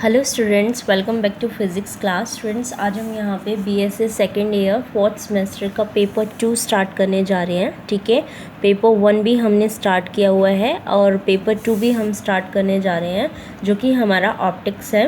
Hello students, welcome back to physics class. Students, आज हम यहाँ पे BSc second year fourth semester का पेपर 2 स्टार्ट करने जा रहे हैं। ठीक है, पेपर 1 भी हमने स्टार्ट किया हुआ है और पेपर 2 भी हम स्टार्ट करने जा रहे हैं, जो कि हमारा ऑप्टिक्स है।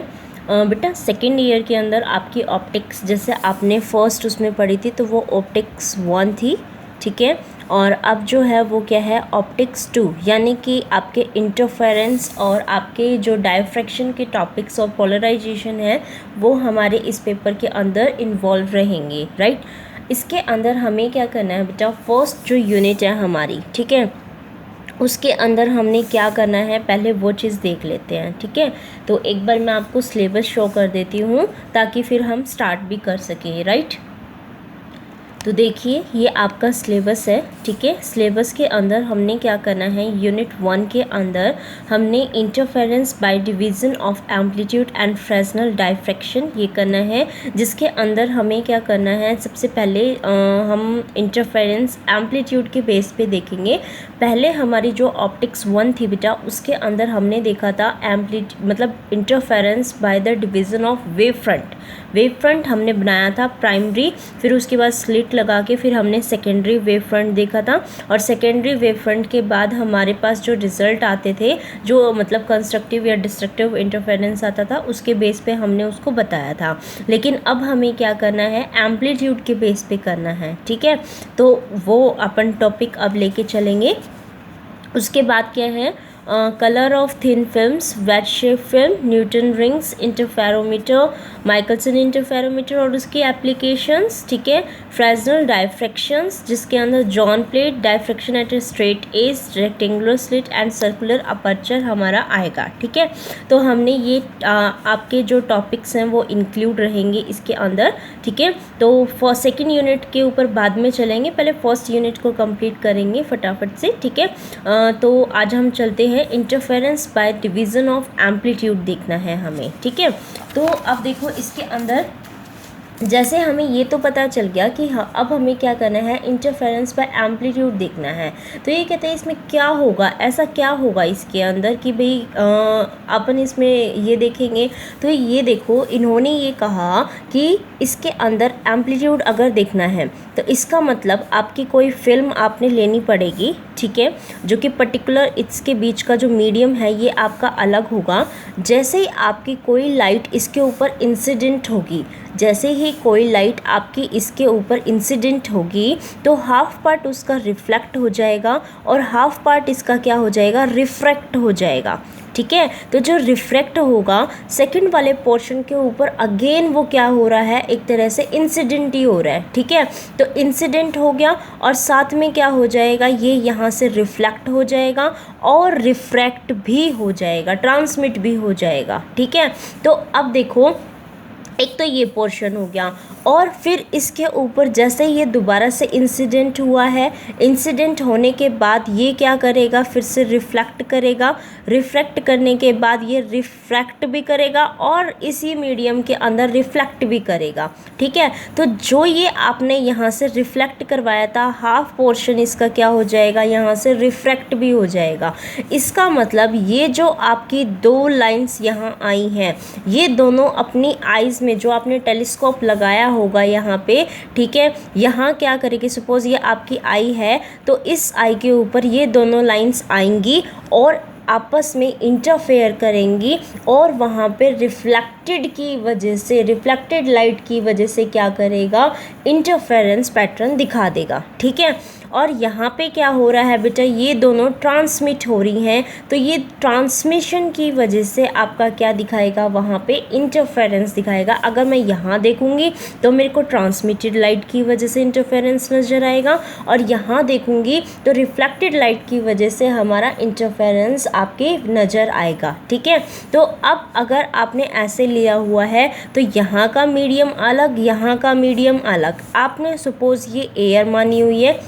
बेटा, सेकेंड ईयर के अंदर आपकी ऑप्टिक्स जैसे आपने फर्स्ट उसमें पढ़ी थी तो वो ऑप्टिक्स 1 थी। ठीक है, और अब जो है वो क्या है, ऑप्टिक्स 2, यानी कि आपके इंटरफेरेंस और आपके जो डायफ्रैक्शन के टॉपिक्स और पोलराइजेशन है वो हमारे इस पेपर के अंदर इन्वॉल्व रहेंगे। राइट, इसके अंदर हमें क्या करना है बेटा, फर्स्ट जो यूनिट है हमारी, ठीक है, उसके अंदर हमने क्या करना है पहले वो चीज़ देख लेते हैं। ठीक है, तो एक बार मैं आपको सिलेबस शो कर देती हूँ ताकि फिर हम स्टार्ट भी कर सकें। राइट, तो देखिए ये आपका सिलेबस है। ठीक है, सिलेबस के अंदर हमने क्या करना है, यूनिट 1 के अंदर हमने interference by division of amplitude and Fresnel diffraction ये करना है, जिसके अंदर हमें क्या करना है, सबसे पहले हम इंटरफेरेंस एम्पलीट्यूड के बेस पे देखेंगे। पहले हमारी जो ऑप्टिक्स 1 थी बेटा, उसके अंदर हमने देखा था मतलब interference by the division of wave front. Wave front हमने बनाया था प्राइमरी, फिर उसके बाद स्लिट लगा के फिर हमने सेकेंडरी वेव फ्रंट देखा था, और सेकेंडरी वेव फ्रंट के बाद हमारे पास जो रिजल्ट आते थे, जो मतलब कंस्ट्रक्टिव या डिस्ट्रक्टिव इंटरफेरेंस आता था, उसके बेस पे हमने उसको बताया था। लेकिन अब हमें क्या करना है, एम्पलीट्यूड के बेस पे करना है। ठीक है, तो वो अपन टॉपिक अब लेके चलेंगे। उसके बाद क्या है, colour of thin films, wedge shape film, Newton rings, interferometer, Michelson interferometer और उसकी एप्लीकेशंस। ठीक है, फ्रेसनल डायफ्रैक्शंस, जिसके अंदर zone plate, diffraction at a straight edge, rectangular slit and circular aperture हमारा आएगा। ठीक है, तो हमने ये आपके जो टॉपिक्स हैं वो इंक्लूड रहेंगे इसके अंदर। ठीक है, तो फर्स्ट सेकेंड यूनिट के ऊपर बाद में चलेंगे, पहले फर्स्ट यूनिट को कंप्लीट करेंगे फटाफट से। ठीक है, तो आज हम चलते हैं, interference by division of amplitude देखना है हमें। ठीक है, तो अब देखो इसके अंदर जैसे हमें ये तो पता चल गया कि हाँ अब हमें क्या करना है, इंटरफेरेंस बाय एम्पलीट्यूड देखना है। तो ये कहते हैं इसमें क्या होगा, ऐसा क्या होगा इसके अंदर कि भाई अपन इसमें ये देखेंगे। तो ये देखो, इन्होंने ये कहा कि इसके अंदर एम्पलीट्यूड अगर देखना है तो इसका मतलब आपकी कोई फिल्म आपने लेनी पड़ेगी। ठीक है, जो कि पर्टिकुलर इसके बीच का जो मीडियम है ये आपका अलग होगा। जैसे ही आपकी कोई लाइट इसके ऊपर इंसिडेंट होगी, जैसे ही कोई लाइट आपकी इसके ऊपर इंसिडेंट होगी तो हाफ पार्ट उसका रिफ्लेक्ट हो जाएगा और हाफ पार्ट इसका क्या हो जाएगा, रिफ्रैक्ट हो जाएगा। ठीक है, तो जो रिफ्रैक्ट होगा सेकंड वाले पोर्शन के ऊपर अगेन वो क्या हो रहा है, एक तरह से इंसिडेंट ही हो रहा है। ठीक है, तो इंसिडेंट हो गया और साथ में क्या हो जाएगा, ये यहाँ से रिफ्लेक्ट हो जाएगा और रिफ्रैक्ट भी हो जाएगा, ट्रांसमिट भी हो जाएगा। ठीक है, तो अब देखो एक तो ये पोर्शन हो गया, और फिर इसके ऊपर जैसे ये दोबारा से इंसिडेंट हुआ है, इंसिडेंट होने के बाद ये क्या करेगा, फिर से रिफ्लेक्ट करेगा, रिफ्रैक्ट करने के बाद ये रिफ्रैक्ट भी करेगा और इसी मीडियम के अंदर रिफ्लेक्ट भी करेगा। ठीक है, तो जो ये आपने यहाँ से रिफ्लेक्ट करवाया था, हाफ पोर्शन इसका क्या हो जाएगा, यहाँ से रिफ्रैक्ट भी हो जाएगा। इसका मतलब ये जो आपकी दो लाइंस यहाँ आई हैं, ये दोनों अपनी आइज़ में जो आपने टेलीस्कोप लगाया होगा यहाँ पे, ठीक है, यहाँ क्या करेगी, सपोज ये आपकी आई है तो इस आई के ऊपर ये दोनों लाइंस आएंगी और आपस में इंटरफेयर करेंगी और वहाँ पे रिफ्लेक्टेड की वजह से, रिफ्लेक्टेड लाइट की वजह से क्या करेगा, इंटरफेरेंस पैटर्न दिखा देगा। ठीक है, और यहाँ पे क्या हो रहा है बेटा, ये दोनों ट्रांसमिट हो रही हैं, तो ये ट्रांसमिशन की वजह से आपका क्या दिखाएगा, वहाँ पे इंटरफेरेंस दिखाएगा। अगर मैं यहाँ देखूँगी तो मेरे को ट्रांसमिटेड लाइट की वजह से इंटरफेरेंस नज़र आएगा, और यहाँ देखूँगी तो रिफ्लेक्टेड लाइट की वजह से हमारा इंटरफेरेंस आपके नज़र आएगा। ठीक है, तो अब अगर आपने ऐसे लिया हुआ है तो यहाँ का मीडियम अलग, यहाँ का मीडियम अलग, आपने सपोज़ ये एयर मानी हुई है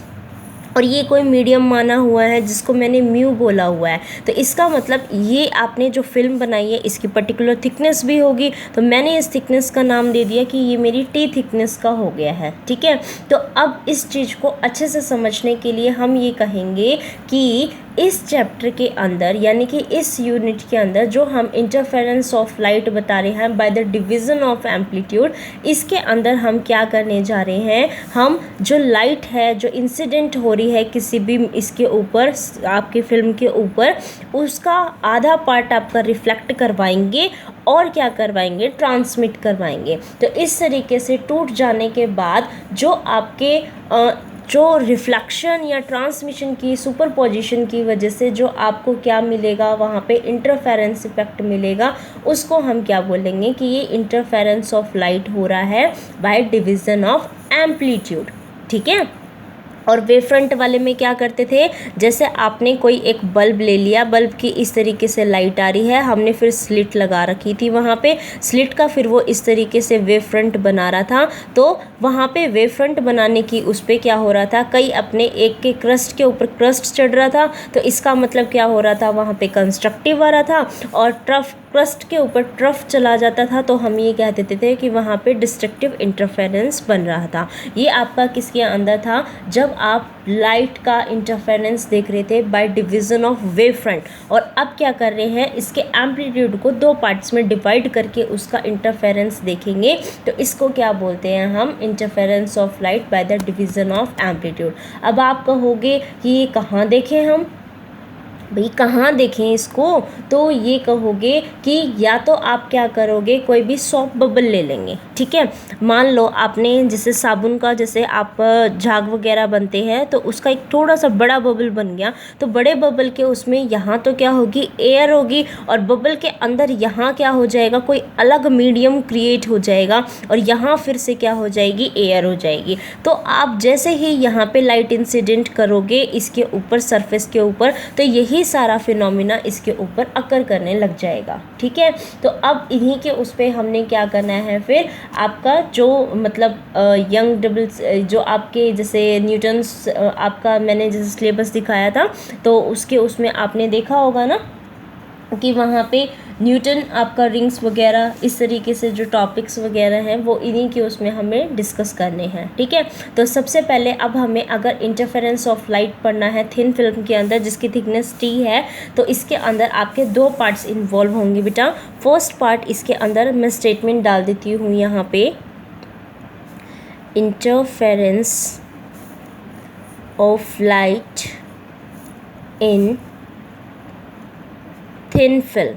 और ये कोई मीडियम माना हुआ है जिसको मैंने म्यू बोला हुआ है, तो इसका मतलब ये आपने जो फिल्म बनाई है इसकी पर्टिकुलर थिकनेस भी होगी, तो मैंने इस थिकनेस का नाम दे दिया कि ये मेरी टी थिकनेस का हो गया है। ठीक है, तो अब इस चीज़ को अच्छे से समझने के लिए हम ये कहेंगे कि इस चैप्टर के अंदर यानी कि इस यूनिट के अंदर जो हम इंटरफेरेंस ऑफ लाइट बता रहे हैं by the division of amplitude, इसके अंदर हम क्या करने जा रहे हैं, हम जो लाइट है जो इंसिडेंट हो रही है किसी भी इसके ऊपर, आपकी फिल्म के ऊपर, उसका आधा पार्ट आपका रिफ्लेक्ट करवाएंगे और क्या करवाएंगे, ट्रांसमिट करवाएंगे। तो इस तरीके से टूट जाने के बाद जो आपके जो रिफ्लेक्शन या ट्रांसमिशन की सुपरपोजिशन की वजह से जो आपको क्या मिलेगा, वहाँ पे इंटरफेरेंस इफेक्ट मिलेगा, उसको हम क्या बोलेंगे कि ये इंटरफेरेंस ऑफ लाइट हो रहा है बाय डिवीज़न ऑफ एम्पलीट्यूड। ठीक है। और वेव फ्रंट वाले में क्या करते थे, जैसे आपने कोई एक बल्ब ले लिया, बल्ब की इस तरीके से लाइट आ रही है, हमने फिर स्लिट लगा रखी थी वहाँ पे, स्लिट का फिर वो इस तरीके से वेव फ्रंट बना रहा था। तो वहाँ पे वेव फ्रंट बनाने की उस पर क्या हो रहा था, कई अपने एक के क्रस्ट के ऊपर क्रस्ट चढ़ रहा था, तो इसका मतलब क्या हो रहा था, वहाँ पे कंस्ट्रक्टिव आ रहा था, और ट्रफ क्रस्ट के ऊपर ट्रफ चला जाता था, तो हम ये कह देते थे कि वहाँ पे डिस्ट्रक्टिव इंटरफेरेंस बन रहा था। ये आपका किसके अंदर था, जब आप लाइट का इंटरफेरेंस देख रहे थे by division of wave front. और अब क्या कर रहे हैं, इसके एम्पलीट्यूड को दो पार्ट्स में डिवाइड करके उसका इंटरफेरेंस देखेंगे, तो इसको क्या बोलते हैं हम, interference of light by the division of amplitude. अब आप कहोगे कि ये कहाँ देखें हम, भाई कहाँ देखें इसको, तो ये कहोगे कि या तो आप क्या करोगे, कोई भी सॉफ्ट बबल ले लेंगे। ठीक है, मान लो आपने जैसे साबुन का, जैसे आप झाग वगैरह बनते हैं, तो उसका एक थोड़ा सा बड़ा बबल बन गया, तो बड़े बबल के उसमें यहाँ तो क्या होगी, एयर होगी, और बबल के अंदर यहाँ क्या हो जाएगा, कोई अलग मीडियम क्रिएट हो जाएगा, और यहाँ फिर से क्या हो जाएगी, एयर हो जाएगी। तो आप जैसे ही यहाँ पे लाइट इंसिडेंट करोगे इसके ऊपर, सरफेस के ऊपर, तो यही सारा फिनोमिना इसके ऊपर अकर करने लग जाएगा। ठीक है, तो अब इन्हीं के उस पे हमने क्या करना है, फिर आपका जो मतलब यंग डबल, जो आपके जैसे न्यूटन्स, आपका मैंने जैसे सिलेबस दिखाया था, तो उसके उसमें आपने देखा होगा ना कि वहाँ पे न्यूटन आपका रिंग्स वगैरह इस तरीके से जो टॉपिक्स वगैरह हैं वो इन्हीं के उसमें हमें डिस्कस करने हैं। ठीक है, तो सबसे पहले अब हमें अगर इंटरफेरेंस ऑफ लाइट पढ़ना है थिन फिल्म के अंदर जिसकी थिकनेस T है, तो इसके अंदर आपके दो पार्ट्स इन्वॉल्व होंगे बेटा। फर्स्ट पार्ट, इसके अंदर मैं स्टेटमेंट डाल देती हूँ यहाँ पे, interference of light in thin film.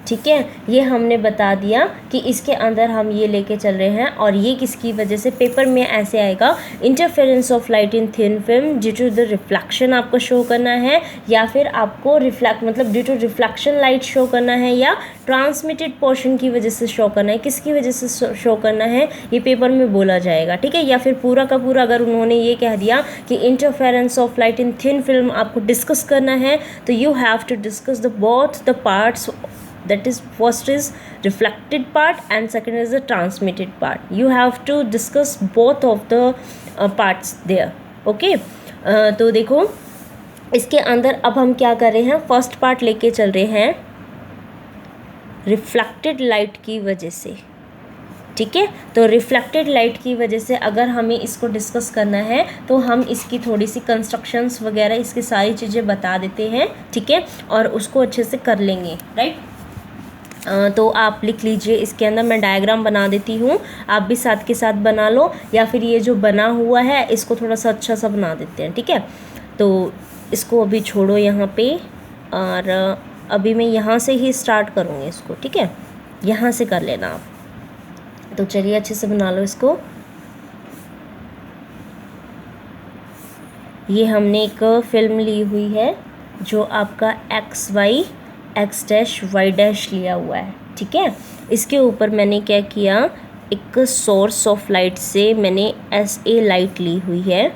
ठीक है, ये हमने बता दिया कि इसके अंदर हम ये लेके चल रहे हैं, और ये किसकी वजह से, पेपर में ऐसे आएगा, interference of light in thin film due to the reflection आपको शो करना है, या फिर आपको रिफ्लेक्ट मतलब due to reflection light show करना है, या ट्रांसमिटेड पोर्शन की वजह से शो करना है, किसकी वजह से शो करना है, ये पेपर में बोला जाएगा। ठीक है, या फिर पूरा का पूरा अगर उन्होंने ये कह दिया कि interference of light in thin film आपको डिस्कस करना है, तो you have to discuss the both the parts, that is first is reflected part and second is the transmitted part. You have to discuss both of the parts there. Okay, तो देखो इसके अंदर अब हम क्या कर रहे हैं, फर्स्ट पार्ट लेके चल रहे हैं रिफ्लेक्टेड लाइट की वजह से। ठीक है, तो रिफ्लेक्टेड लाइट की वजह से अगर हमें इसको डिस्कस करना है तो हम इसकी थोड़ी सी कंस्ट्रक्शंस वगैरह इसकी सारी चीज़ें बता देते हैं। ठीक है, और उसको अच्छे से कर लेंगे। राइट, तो आप लिख लीजिए, इसके अंदर मैं डायग्राम बना देती हूँ, आप भी साथ के साथ बना लो, या फिर ये जो बना हुआ है इसको थोड़ा सा अच्छा सा बना देते हैं। ठीक है, तो इसको अभी छोड़ो यहाँ पे, और अभी मैं यहाँ से ही स्टार्ट करूँगी इसको। ठीक है, यहाँ से कर लेना आप। तो चलिए अच्छे से बना लो इसको। ये हमने एक फिल्म ली हुई है जो आपका x डैश y डैश लिया हुआ है। ठीक है, इसके ऊपर मैंने क्या किया, एक सोर्स ऑफ लाइट से मैंने SA लाइट ली हुई है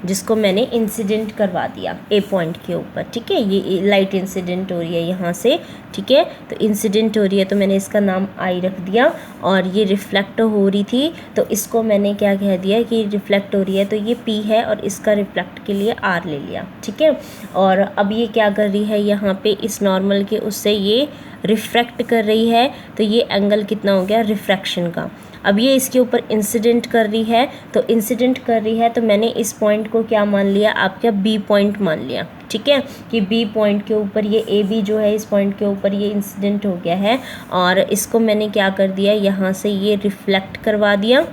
जिसको मैंने इंसिडेंट करवा दिया A पॉइंट के ऊपर। ठीक है, ये लाइट इंसिडेंट हो रही है यहाँ से। ठीक है, तो इंसिडेंट हो रही है तो मैंने इसका नाम I रख दिया, और ये रिफ्लेक्ट हो रही थी तो इसको मैंने क्या कह दिया कि रिफ्लेक्ट हो रही है, तो ये P है और इसका रिफ्लेक्ट के लिए R ले लिया। ठीक है, और अब ये क्या कर रही है, यहाँ पे इस नॉर्मल के उससे ये रिफ्रैक्ट कर रही है, तो ये एंगल कितना हो गया रिफ्रैक्शन का। अब ये इसके ऊपर इंसिडेंट कर रही है, तो इंसिडेंट कर रही है तो मैंने इस पॉइंट को क्या मान लिया, आपका बी पॉइंट मान लिया, ठीक है, कि बी पॉइंट के ऊपर ये ए बी जो है इस पॉइंट के ऊपर ये इंसिडेंट हो गया है, और इसको मैंने क्या कर दिया, यहाँ से ये रिफ्लेक्ट करवा दिया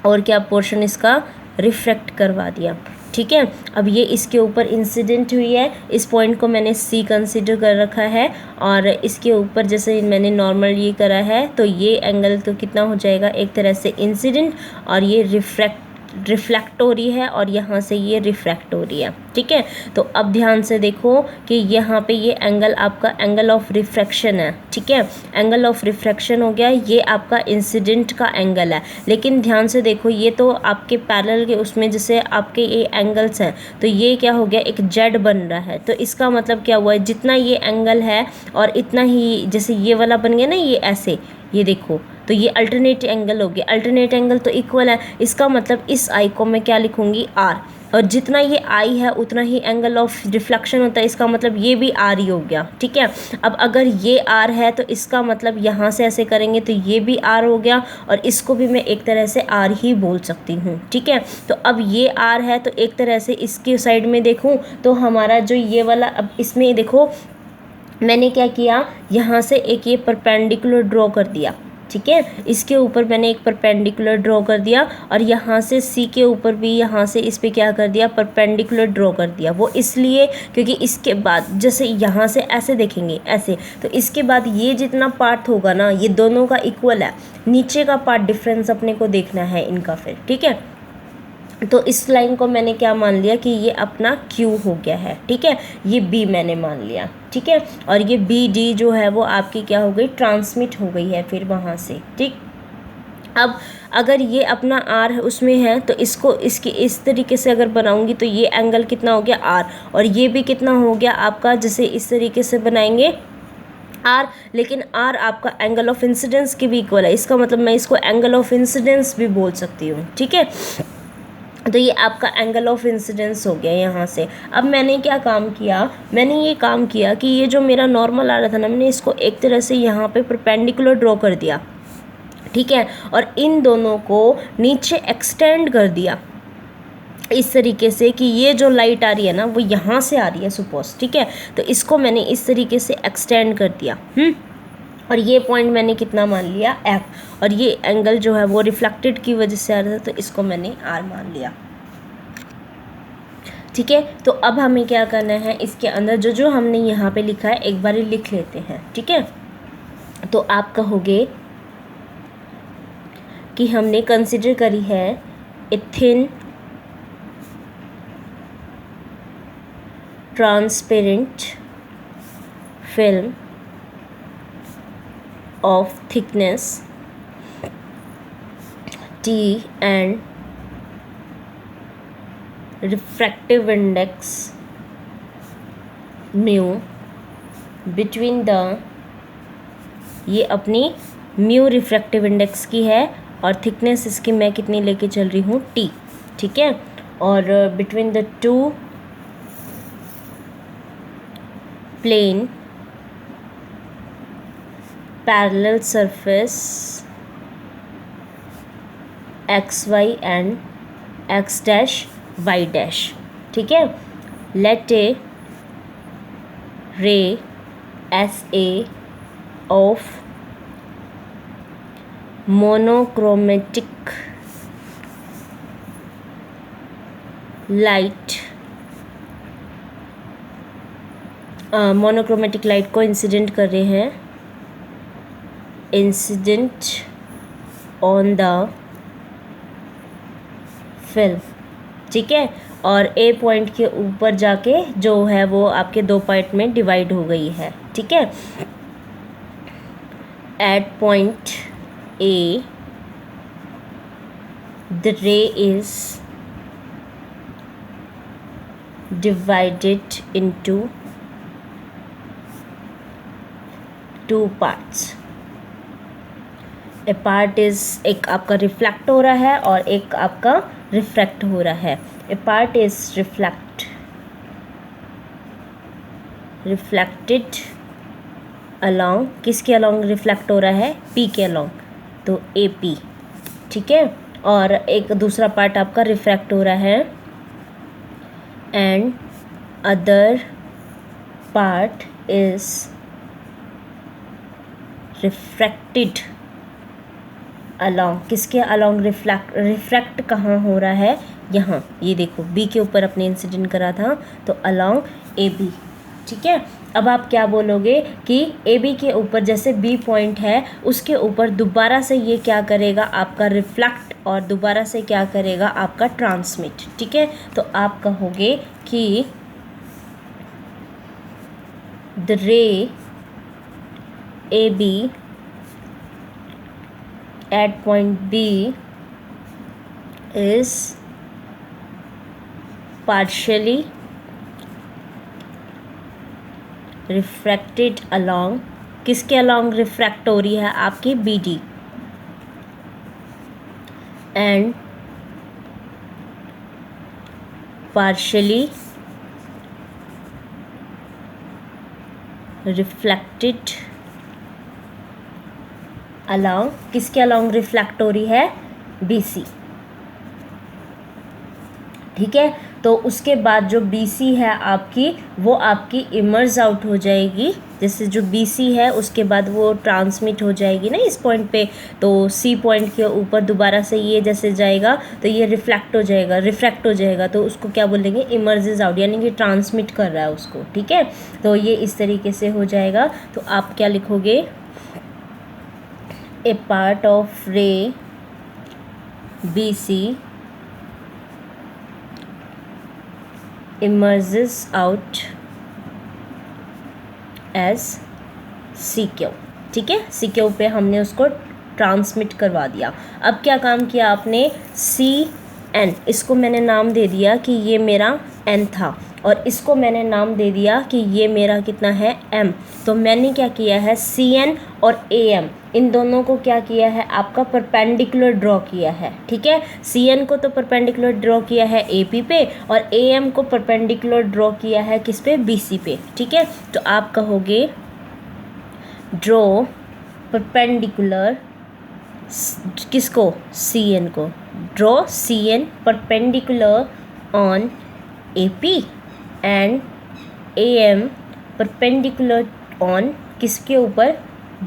और क्या पोर्शन इसका रिफ्रैक्ट करवा दिया, ठीक है। अब ये इसके ऊपर इंसिडेंट हुई है, इस पॉइंट को मैंने सी कंसीडर कर रखा है, और इसके ऊपर जैसे मैंने नॉर्मल ये करा है, तो ये एंगल तो कितना हो जाएगा, एक तरह से इंसिडेंट, और ये रिफ्लेक्ट हो रही है, और यहाँ से ये रिफ्रैक्ट हो रही है, ठीक है। तो अब ध्यान से देखो कि यहाँ पे ये एंगल आपका एंगल ऑफ रिफ्रैक्शन है, ठीक है, एंगल ऑफ रिफ्रैक्शन हो गया, ये आपका इंसिडेंट का एंगल है। लेकिन ध्यान से देखो, ये तो आपके पैरेलल के उसमें जैसे आपके ये एंगल्स हैं, तो ये क्या हो गया, एक जेड बन रहा है, तो इसका मतलब क्या हुआ है, जितना ये एंगल है और इतना ही जैसे ये वाला बन गया ना, ये ऐसे, ये देखो, तो ये अल्टरनेट एंगल हो गया, अल्टरनेट एंगल तो इक्वल है, इसका मतलब इस आई को मैं क्या लिखूंगी, आर, और जितना ये आई है उतना ही एंगल ऑफ रिफ्लेक्शन होता है, इसका मतलब ये भी आर ही हो गया, ठीक है। अब अगर ये आर है तो इसका मतलब यहाँ से ऐसे करेंगे तो ये भी आर हो गया, और इसको भी मैं एक तरह से आर ही बोल सकती हूँ, ठीक है। तो अब ये आर है, तो एक तरह से इसके साइड में देखूँ तो हमारा जो ये वाला, अब इसमें देखो मैंने क्या किया, यहाँ से एक ये परपेंडिकुलर ड्रॉ कर दिया, ठीक है, इसके ऊपर मैंने एक परपेंडिकुलर ड्रॉ कर दिया, और यहाँ से सी के ऊपर भी यहाँ से इस पे क्या कर दिया, परपेंडिकुलर ड्रॉ कर दिया। वो इसलिए क्योंकि इसके बाद जैसे यहाँ से ऐसे देखेंगे ऐसे, तो इसके बाद ये जितना पार्ट होगा ना, ये दोनों का इक्वल है, नीचे का पार्ट डिफरेंस अपने को देखना है इनका फिर, ठीक है। तो इस लाइन को मैंने क्या मान लिया कि ये अपना क्यू हो गया है, ठीक है, ये बी मैंने मान लिया, ठीक है, और ये बी डी जो है वो आपकी क्या हो गई, ट्रांसमिट हो गई है फिर वहाँ से, ठीक। अब अगर ये अपना आर उसमें है, तो इसको इसकी इस तरीके से अगर बनाऊंगी तो ये एंगल कितना हो गया आर, और ये भी कितना हो गया आपका, जैसे इस तरीके से बनाएंगे आर, लेकिन आर आपका एंगल ऑफ इंसिडेंस के भी इक्वल है, इसका मतलब मैं इसको एंगल ऑफ इंसिडेंस भी बोल सकती हूँ, ठीक है। तो ये आपका एंगल ऑफ इंसिडेंस हो गया यहाँ से। अब मैंने क्या काम किया, मैंने ये काम किया कि ये जो मेरा नॉर्मल आ रहा था ना, मैंने इसको एक तरह से यहाँ पे परपेंडिकुलर ड्रॉ कर दिया, ठीक है, और इन दोनों को नीचे एक्सटेंड कर दिया इस तरीके से कि ये जो लाइट आ रही है ना वो यहाँ से आ रही है सपोज, ठीक है, तो इसको मैंने इस तरीके से एक्सटेंड कर दिया, और ये पॉइंट मैंने कितना मान लिया एफ, और ये एंगल जो है वो रिफ्लेक्टेड की वजह से आ रहा था, तो इसको मैंने आर मान लिया, ठीक है। तो अब हमें क्या करना है, इसके अंदर जो जो हमने यहाँ पे लिखा है एक बार लिख लेते हैं, ठीक है। तो आप कहोगे कि हमने कंसिडर करी है a thin transparent film of thickness T and refractive index mu between the, ये अपनी म्यू रिफ्रैक्टिव इंडेक्स की है, और थिकनेस इसकी मैं कितनी लेके चल रही हूँ T, ठीक है, और between the two plane parallel surface x y and x dash y dash, ठीक है। let a ray SA of monochromatic light monochromatic light को इंसिडेंट कर रहे हैं, इंसिडेंट ऑन द फिल्म, ठीक है, और ए पॉइंट के ऊपर जाके जो है वो आपके दो पार्ट में डिवाइड हो गई है, ठीक है। At point A the ray is divided into two parts. A part is, एक आपका रिफ्लेक्ट हो रहा है और एक आपका रिफ्रैक्ट हो रहा है। ए पार्ट इज़ रिफ्लेक्टेड अलॉन्ग, किसके अलॉन्ग रिफ्लेक्ट हो रहा है, पी के अलॉन्ग, तो ए पी, ठीक है। और एक दूसरा पार्ट आपका रिफ्रैक्ट हो रहा है, and other part is refracted along, किसके अलॉन्ग रिफ्रैक्ट कहाँ हो रहा है, यहाँ, ये देखो बी के ऊपर अपने इंसिडेंट करा था, तो अलॉन्ग ए बी, ठीक है। अब आप क्या बोलोगे कि ए बी के ऊपर जैसे बी पॉइंट है उसके ऊपर दोबारा से ये क्या करेगा, आपका रिफ्लेक्ट, और दोबारा से क्या करेगा, आपका ट्रांसमिट, ठीक है। तो आप कहोगे कि the ray A B at point B is partially refracted along, किसके along रिफ्रैक्ट हो रही है, आपकी BD, and partially reflected along, किसके अलॉन्ग रिफ्लेक्ट हो रही है, BC, ठीक है। तो उसके बाद जो BC है आपकी, वो आपकी इमर्ज आउट हो जाएगी, जैसे जो BC है उसके बाद वो ट्रांसमिट हो जाएगी ना इस पॉइंट पे, तो C पॉइंट के ऊपर दोबारा से ये जैसे जाएगा तो ये रिफ्लेक्ट हो जाएगा, रिफ्रैक्ट हो जाएगा, तो उसको क्या बोलेंगे, इमर्जेस आउट, यानी कि ट्रांसमिट कर रहा है उसको, ठीक है। तो ये इस तरीके से हो जाएगा। तो आप क्या लिखोगे, a part of ray BC emerges out as CQ, ठीक है। CQ पे हमने उसको ट्रांसमिट करवा दिया। अब क्या काम किया आपने, CN, इसको मैंने नाम दे दिया कि ये मेरा N था, और इसको मैंने नाम दे दिया कि ये मेरा कितना है, M। तो मैंने क्या किया है, CN और AM इन दोनों को क्या किया है, आपका परपेंडिकुलर ड्रॉ किया है, ठीक है। CN को तो परपेंडिकुलर ड्रॉ किया है AP पे, और AM को परपेंडिकुलर ड्रॉ किया है किस पे, BC पे, ठीक है। तो आप कहोगे ड्रॉ परपेंडिकुलर, किसको, CN को, draw CN perpendicular on AP and AM perpendicular on किसके ऊपर,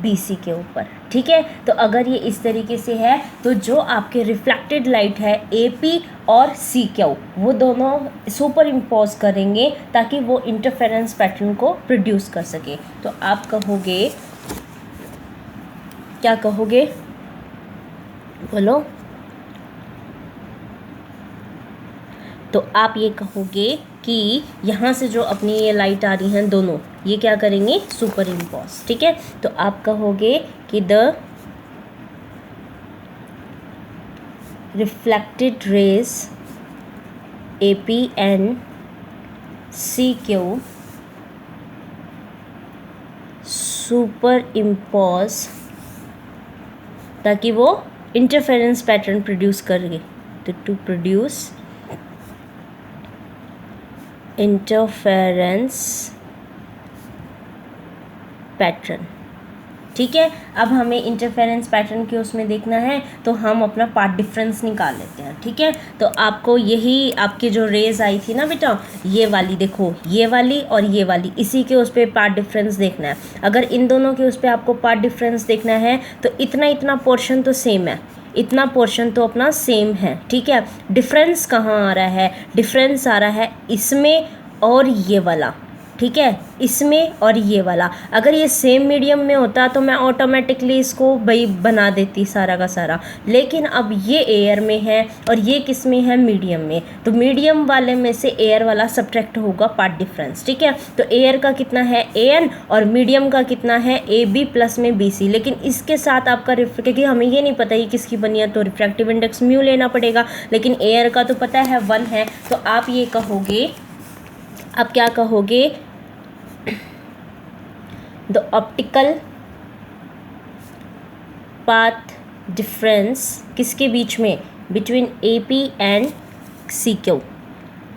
BC के ऊपर, ठीक है। तो अगर ये इस तरीके से है तो जो आपके रिफ्लेक्टेड लाइट है AP और CQ, वो दोनों सुपर इम्पोज करेंगे ताकि वो इंटरफेरेंस पैटर्न को प्रोड्यूस कर सके। तो आप कहोगे, क्या कहोगे, बोलो। तो आप ये कहोगे कि यहाँ से जो अपनी ये लाइट आ रही हैं दोनों, ये क्या करेंगे, सुपर इम्पोज, ठीक है। तो आप कहोगे कि the reflected raise AP and CQ super impose, ताकि वो इंटरफेरेंस पैटर्न प्रोड्यूस करेंगे, तो टू प्रोड्यूस इंटरफेरेंस पैटर्न, ठीक है। अब हमें इंटरफेरेंस पैटर्न के उसमें देखना है, तो हम अपना पार्ट डिफरेंस निकाल लेते हैं, ठीक है। तो आपको यही आपकी जो रेज आई थी ना बेटा, ये वाली देखो, ये वाली और ये वाली, इसी के उस पर पार्ट डिफरेंस देखना है। अगर इन दोनों के उस पर आपको पार्ट डिफरेंस देखना है तो इतना इतना पोर्शन तो सेम है, इतना पोर्शन तो अपना सेम है, ठीक है। डिफरेंस कहाँ आ रहा है, डिफरेंस आ रहा है इसमें और ये वाला, ठीक है, इसमें और ये वाला। अगर ये सेम मीडियम में होता तो मैं ऑटोमेटिकली इसको भाई बना देती सारा का सारा, लेकिन अब ये एयर में है और ये किस में है, मीडियम में, तो मीडियम वाले में से एयर वाला सब्ट्रैक्ट होगा पार्ट डिफरेंस, ठीक है। तो एयर का कितना है AN और मीडियम का कितना है AB प्लस में BC, लेकिन इसके साथ आपका क्योंकि हमें ये नहीं पता ये किसकी बनी है, तो रिफ्रैक्टिव इंडेक्स म्यू लेना पड़ेगा, लेकिन एयर का तो पता है 1 है। तो आप ये कहोगे, आप क्या कहोगे, द ऑप्टिकल पाथ डिफरेंस किसके बीच में, बिटवीन AP एंड CQ,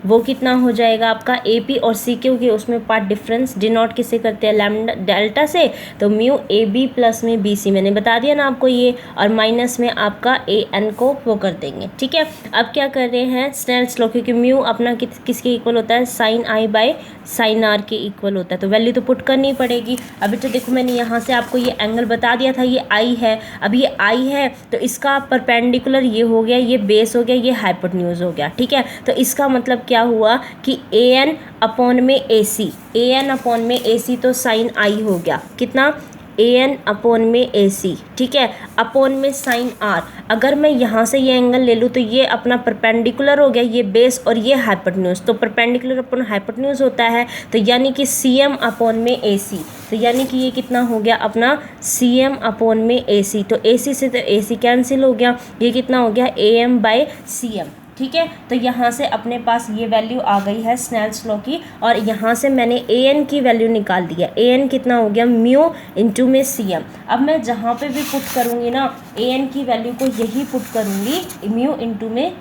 वो कितना हो जाएगा आपका ए पी, और सी क्यू के उसमें पार्ट डिफरेंस डिनोट किससे करते हैं, लैम्डा डेल्टा से, तो म्यू ए बी प्लस में बी सी, मैंने बता दिया ना आपको ये, और माइनस में आपका ए एन को वो कर देंगे। ठीक है, अब क्या कर रहे हैं, स्नेल्स लॉ, क्योंकि म्यू अपना किसके इक्वल होता है, sine i by sine r के इक्वल होता है, तो वैल्यू तो पुट करनी पड़ेगी। अभी तो देखो मैंने यहाँ से आपको ये एंगल बता दिया था, ये आई है, अब ये आई है तो इसका परपेंडिकुलर ये हो गया, ये बेस हो गया, ये हाइपोटेन्यूज हो गया। ठीक है, तो इसका मतलब क्या हुआ कि ए एन अपॉन में ए सी, ए एन अपॉन में ए सी, तो साइन आई हो गया कितना, ए एन अपॉन में ए सी, ठीक है, अपॉन में साइन आर। अगर मैं यहाँ से ये एंगल ले लूँ तो ये अपना परपेंडिकुलर हो गया, ये बेस और ये हाइपोटेन्यूज, तो परपेंडिकुलर अपॉन हाइपोटेन्यूज होता है, तो यानी कि सी एम अपॉन में ए सी, तो यानी कि ये कितना हो गया अपना सी एम अपॉन में ए सी, तो ए सी से तो ए सी कैंसिल हो गया, ये कितना हो गया A M by C M. ठीक है, तो यहाँ से अपने पास ये वैल्यू आ गई है स्नेल्स लॉ की, और यहाँ से मैंने ए एन की वैल्यू निकाल दी है, ए एन कितना हो गया म्यू इंटू में सी एम। अब मैं जहाँ पे भी पुट करूँगी ना ए एन की वैल्यू को यही पुट करूँगी म्यू इंटू में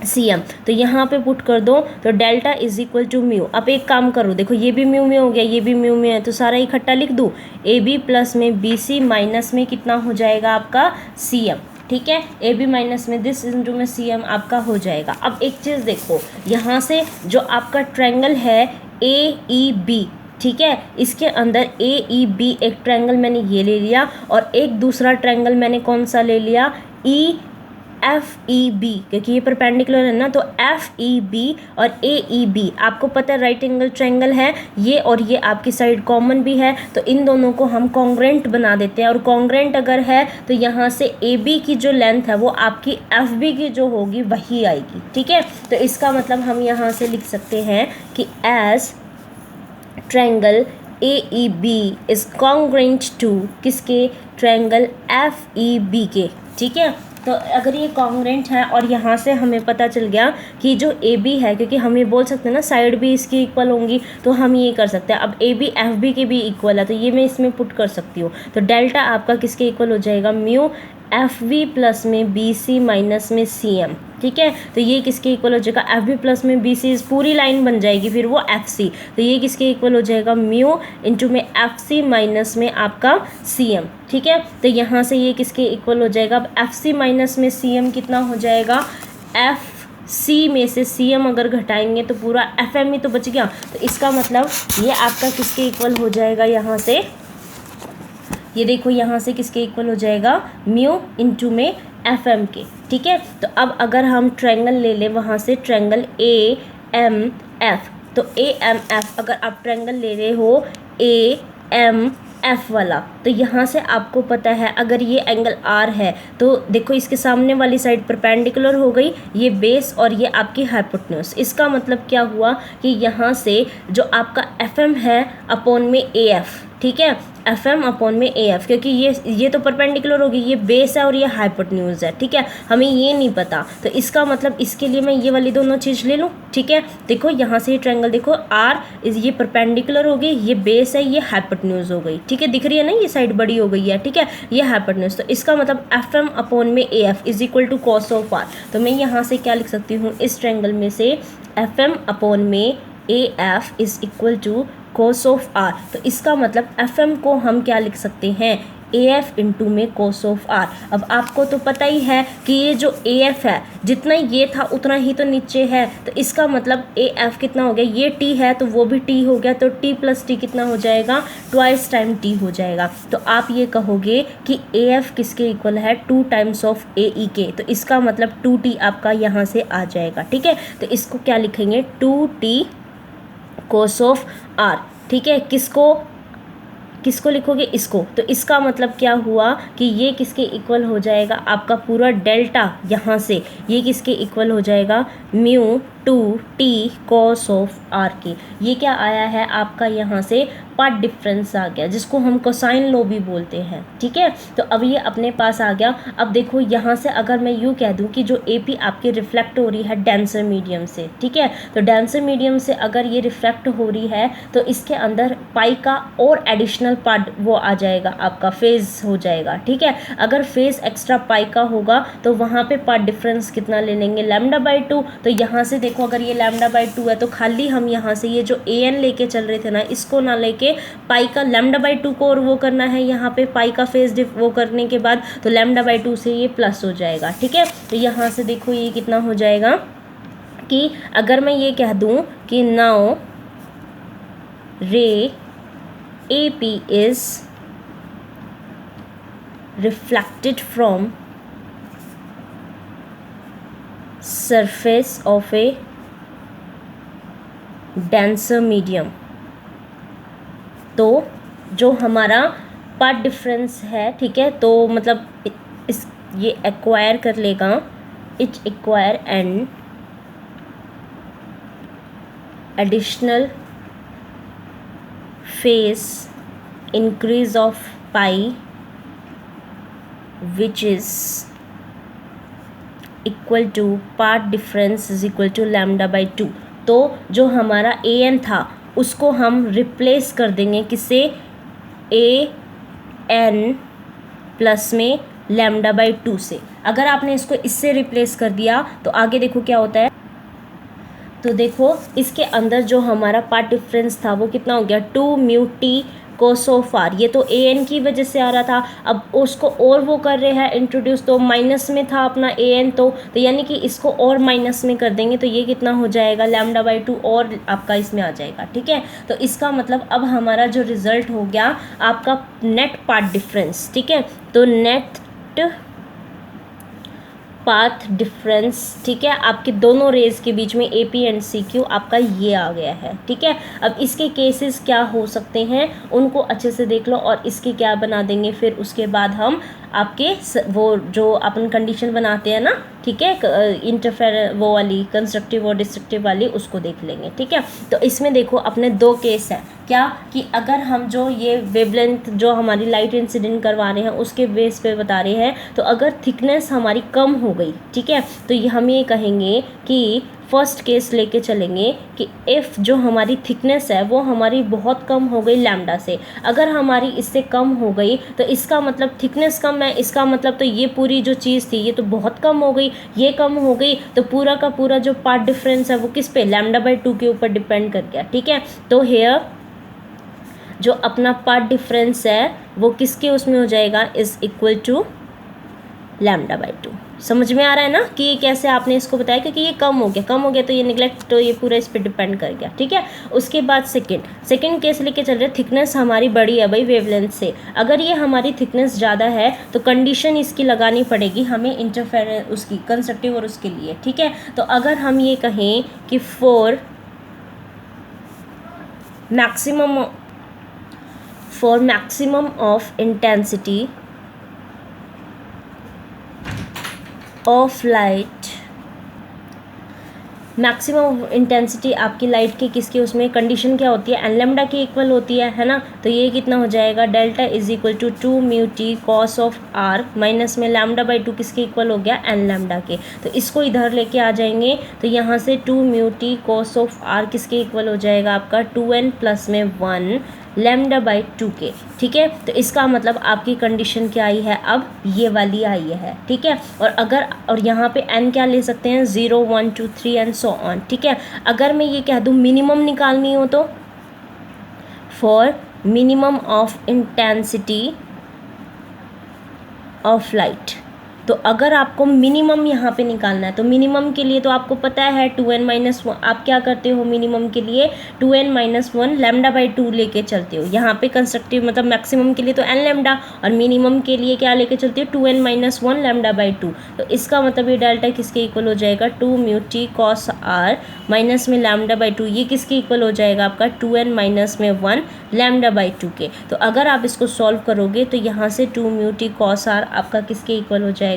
सी एम, तो यहाँ पे पुट कर दो तो delta is equal to mu. अब एक काम करो, देखो ये भी म्यू में हो गया, ये भी म्यू में है, तो सारा इकट्ठा लिख दूँ, ए बी प्लस में बी सी माइनस में कितना हो जाएगा आपका सी एम। ठीक है, ए बी माइनस में दिस इंटू में सी एम आपका हो जाएगा। अब एक चीज़ देखो, यहाँ से जो आपका ट्रायंगल है ए ई बी, ठीक है, इसके अंदर ए ई बी एक ट्रायंगल मैंने ये ले लिया, और एक दूसरा ट्रायंगल मैंने कौन सा ले लिया, ई एफ ई बी, क्योंकि ये परपेंडिकुलर है ना, तो एफ ई बी और ए ई बी आपको पता है राइट एंगल ट्रायंगल है ये, और ये आपकी साइड कॉमन भी है, तो इन दोनों को हम कॉन्ग्रेंट बना देते हैं, और कॉन्ग्रेंट अगर है तो यहाँ से ए बी की जो लेंथ है वो आपकी एफ बी की जो होगी वही आएगी। ठीक है, तो इसका मतलब हम यहाँ से लिख सकते हैं कि as triangle A E B is congruent to किसके, ट्रायंगल एफ ई बी के। ठीक है, तो अगर ये कॉन्ग्रेंट है और यहाँ से हमें पता चल गया कि जो ए बी है, क्योंकि हम ये बोल सकते हैं ना साइड भी इसकी इक्वल होंगी, तो हम ये कर सकते हैं। अब ए बी एफ बी के भी इक्वल है, तो ये मैं इसमें पुट कर सकती हूँ, तो डेल्टा आपका किसके इक्वल हो जाएगा, म्यू एफ बी प्लस में बी सी माइनस में सी एम। ठीक है, तो ये किसके इक्वल हो जाएगा, एफ बी प्लस में बी सी, पूरी लाइन बन जाएगी फिर वो एफ सी, तो ये किसके इक्वल हो जाएगा, म्यू इंटू में एफ सी माइनस में आपका सी एम। ठीक है, तो यहाँ से ये किसके इक्वल हो जाएगा, अब एफ सी माइनस में सी एम कितना हो जाएगा, एफ सी में से सी एम अगर घटाएंगे तो पूरा एफ एम ही तो बच गया, तो इसका मतलब ये आपका किसके इक्वल हो जाएगा, यहाँ से ये देखो यहाँ से किसके इक्वल हो जाएगा, म्यू इंटू में एफ एम के। ठीक है, तो अब अगर हम ट्रायंगल ले लें वहाँ से ट्रायंगल ए एम एफ, तो ए एम एफ अगर आप ट्रायंगल ले रहे हो ए एम एफ वाला, तो यहाँ से आपको पता है अगर ये एंगल आर है तो देखो इसके सामने वाली साइड परपेंडिकुलर हो गई, ये बेस और ये आपकी हाइपोटेन्यूज। इसका मतलब क्या हुआ कि यहाँ से जो आपका एफ एम है अपॉन में ए एफ, ठीक है, एफ एम अपॉन में ए एफ, क्योंकि ये तो परपेंडिकुलर होगी, ये बेस है और ये हाइपोटेन्यूज है। ठीक है, हमें ये नहीं पता, तो इसका मतलब इसके लिए मैं ये वाली दोनों चीज़ ले लूँ। ठीक है, देखो यहाँ से ये ट्रायंगल देखो आर ये परपेंडिकुलर हो गई, ये बेस है, ये हाइपोटेन्यूज हो गई। ठीक है, दिख रही है ना, ये साइड बड़ी हो गई है। ठीक है, ये हाइपोटेन्यूज, तो इसका मतलब एफ एम अपॉन में A F is equal to cos of r. तो मैं यहाँ से क्या लिख सकती हूँ, इस ट्रायंगल में से एफ एम अपॉन में A F is equal to cos of r. तो इसका मतलब एफ एम को हम क्या लिख सकते हैं, ए एफ इंटू में कोस ऑफ आर। अब आपको तो पता ही है कि ये जो ए एफ है जितना ये था उतना ही तो नीचे है, तो इसका मतलब ए एफ कितना हो गया, ये टी है तो वो भी टी हो गया, तो टी प्लस टी कितना हो जाएगा, ट्वाइस टाइम टी हो जाएगा। तो आप ये कहोगे कि ए एफ किसके इक्वल है, 2 टाइम्स ऑफ ए ई के, तो इसका मतलब 2t आपका यहाँ से आ जाएगा। ठीक है, तो इसको क्या लिखेंगे, 2t कोस ऑफ आर। ठीक है, किसको लिखोगे, इसको, तो इसका मतलब क्या हुआ कि ये किसके इक्वल हो जाएगा, आपका पूरा डेल्टा यहाँ से ये किसके इक्वल हो जाएगा, mu 2t cos of are के। ये क्या आया है आपका, यहाँ से पार्ट डिफरेंस आ गया, जिसको हम कोसाइन लॉ भी बोलते हैं। ठीक है, तो अब ये अपने पास आ गया। अब देखो यहाँ से अगर मैं यूँ कह दूँ कि जो ए पी आपकी रिफ्लेक्ट हो रही है डेंसर मीडियम से, ठीक है, तो डेंसर मीडियम से अगर ये रिफ्लेक्ट हो रही है तो इसके अंदर पाई का और एडिशनल पार्ट वो आ जाएगा, आपका फेज हो जाएगा। ठीक है, अगर फेज एक्स्ट्रा पाई का होगा तो वहाँ पे पार्ट डिफरेंस कितना ले लेंगे, लैम्डा बाई 2। तो यहाँ से देखो अगर ये लैम्डा बाई 2 है तो खाली हम यहाँ से ये जो ए एन लेके चल रहे थे ना, इसको ना लेके पाई का लैम्डा बाई 2 को और वो करना है यहाँ पे पाई का फेज वो करने के बाद, तो लैम्डा बाई 2 से ये प्लस हो जाएगा। ठीक है, तो यहाँ से देखो ये कितना हो जाएगा कि अगर मैं ये कह दूँ कि नाउ रे A P is reflected from surface of a denser medium, तो जो हमारा पाथ डिफरेंस है, ठीक है, तो मतलब इस ये एक्वायर कर लेगा, it acquire an additional face increase of pi which is equal to path difference is equal to lambda by 2। तो जो हमारा ए एन था उसको हम रिप्लेस कर देंगे किससे, ए एन प्लस में लैम्डा बाई 2 से। अगर आपने इसको इससे रिप्लेस कर दिया तो आगे देखो क्या होता है, तो देखो इसके अंदर जो हमारा पार्ट डिफरेंस था वो कितना हो गया, 2 mu t cos of r. ये तो ए एन की वजह से आ रहा था, अब उसको और वो कर रहे हैं इंट्रोड्यूस, तो माइनस में था अपना ए एन, तो यानी कि इसको और माइनस में कर देंगे तो ये कितना हो जाएगा, लैम्डा बाई 2 और आपका इसमें आ जाएगा। ठीक है, तो इसका मतलब अब हमारा जो रिजल्ट हो गया आपका नेट पार्ट डिफरेंस। ठीक है, तो नेट पाथ डिफरेंस, ठीक है, आपके दोनों रेज के बीच में A P and C Q आपका ये आ गया है। ठीक है, अब इसके केसेस क्या हो सकते हैं उनको अच्छे से देख लो और इसके क्या बना देंगे, फिर उसके बाद हम आपके वो जो अपन कंडीशन बनाते हैं ना, ठीक है, इंटरफेयर वो वाली कंस्ट्रक्टिव और डिस्ट्रक्टिव वाली, उसको देख लेंगे। ठीक है, तो इसमें देखो अपने दो केस हैं, क्या कि अगर हम जो ये वेवलेंथ जो हमारी लाइट इंसिडेंट करवा रहे हैं उसके बेस पे बता रहे हैं, तो अगर थिकनेस हमारी कम हो गई, ठीक है, तो ये हम ये कहेंगे कि फर्स्ट केस लेके चलेंगे कि इफ़ जो हमारी थिकनेस है वो हमारी बहुत कम हो गई लैम्डा से, अगर हमारी इससे कम हो गई तो इसका मतलब थिकनेस कम है, इसका मतलब तो ये पूरी जो चीज़ थी ये तो बहुत कम हो गई, ये कम हो गई, तो पूरा का पूरा जो पार्ट डिफरेंस है वो किस पे, लैम्डा बाई 2 के ऊपर डिपेंड कर गया। ठीक है, तो हेयर जो अपना पार्ट डिफरेंस है वो किसके उसमें हो जाएगा, is equal to lambda by 2। समझ में आ रहा है ना कि कैसे आपने इसको बताया, क्योंकि ये कम हो गया तो ये निगलेक्ट, तो ये पूरा इस पर डिपेंड कर गया। ठीक है, उसके बाद सेकंड केस लेके चल रहे, थिकनेस हमारी बड़ी है भाई वेवलेंथ से, अगर ये हमारी थिकनेस ज़्यादा है तो कंडीशन इसकी लगानी पड़ेगी हमें इंटरफेरेंस उसकी कंस्ट्रक्टिव और उसके लिए। ठीक है, तो अगर हम ये कहें कि for maximum of intensity of light, maximum of intensity आपकी लाइट की किसकी उसमें कंडीशन क्या होती है, एन लैम्डा के इक्वल होती है ना, तो ये कितना हो जाएगा, delta is equal to 2 mu t cos of r minus में लैम्डा बाई 2 किसके इक्वल हो गया, एन लैम्डा के, तो इसको इधर लेके आ जाएंगे, तो यहाँ से 2 mu t cos of r किसके इक्वल हो जाएगा आपका 2n प्लस में 1 लैम्डा बाई 2 के। ठीक है, तो इसका मतलब आपकी कंडीशन क्या आई है, अब ये वाली आई है। ठीक है, और यहाँ पे n क्या ले सकते हैं, 0 1 2 3 एंड सो ऑन। ठीक है, अगर मैं ये कह दूँ मिनिमम निकालनी हो तो for minimum of intensity of light, तो अगर आपको मिनिमम यहाँ पे निकालना है तो मिनिमम के लिए तो आपको पता है 2n माइनस 1, आप क्या करते हो मिनिमम के लिए 2n माइनस 1 लैम्डा बाई 2 लेके चलते हो, यहाँ पे कंस्ट्रक्टिव मतलब मैक्सिमम के लिए तो n लैम्डा और मिनिमम के लिए क्या लेके चलते हो 2n माइनस 1 लैम्डा बाई 2, तो इसका मतलब ये डेल्टा किसके इक्वल हो जाएगा 2 mu t cos r minus में लैम्डा बाई 2, ये किसके इक्वल हो जाएगा आपका 2n माइनस में 1 लैम्डा बाई 2 के। तो अगर आप इसको सॉल्व करोगे तो यहाँ से 2 म्यू टी कॉस आर आपका किसके इक्वल हो जाएगा,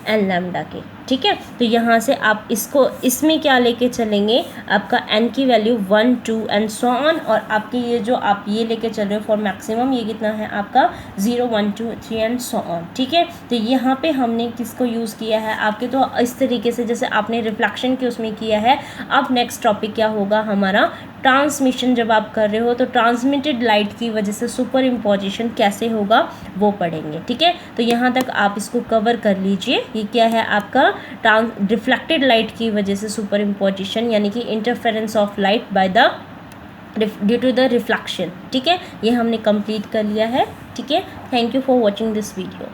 एन लैम्डा के। ठीक है, तो यहाँ से आप इसको इसमें क्या लेके चलेंगे, आपका n की वैल्यू 1 2 एंड सो ऑन, और आपके ये जो आप ये लेके चल रहे हो फॉर मैक्सिमम, ये कितना है आपका 0 1 2 3 एंड सो ऑन। ठीक है, तो यहाँ पे हमने किसको यूज़ किया है आपके, तो इस तरीके से जैसे आपने रिफ्लेक्शन के उसमें किया है। अब नेक्स्ट टॉपिक क्या होगा हमारा, ट्रांसमिशन जब आप कर रहे हो तो ट्रांसमिटेड लाइट की वजह से सुपर इम्पोजिशन कैसे होगा वो पढ़ेंगे, ठीक है। तो यहाँ तक आप इसको कवर कर लीजिए। ये क्या है आपका रिफ्लेक्टेड लाइट की वजह से सुपर इम्पोजिशन, यानी कि interference of light by the due to the reflection, ठीक है। ये हमने कंप्लीट कर लिया है, ठीक है। Thank you for watching this video.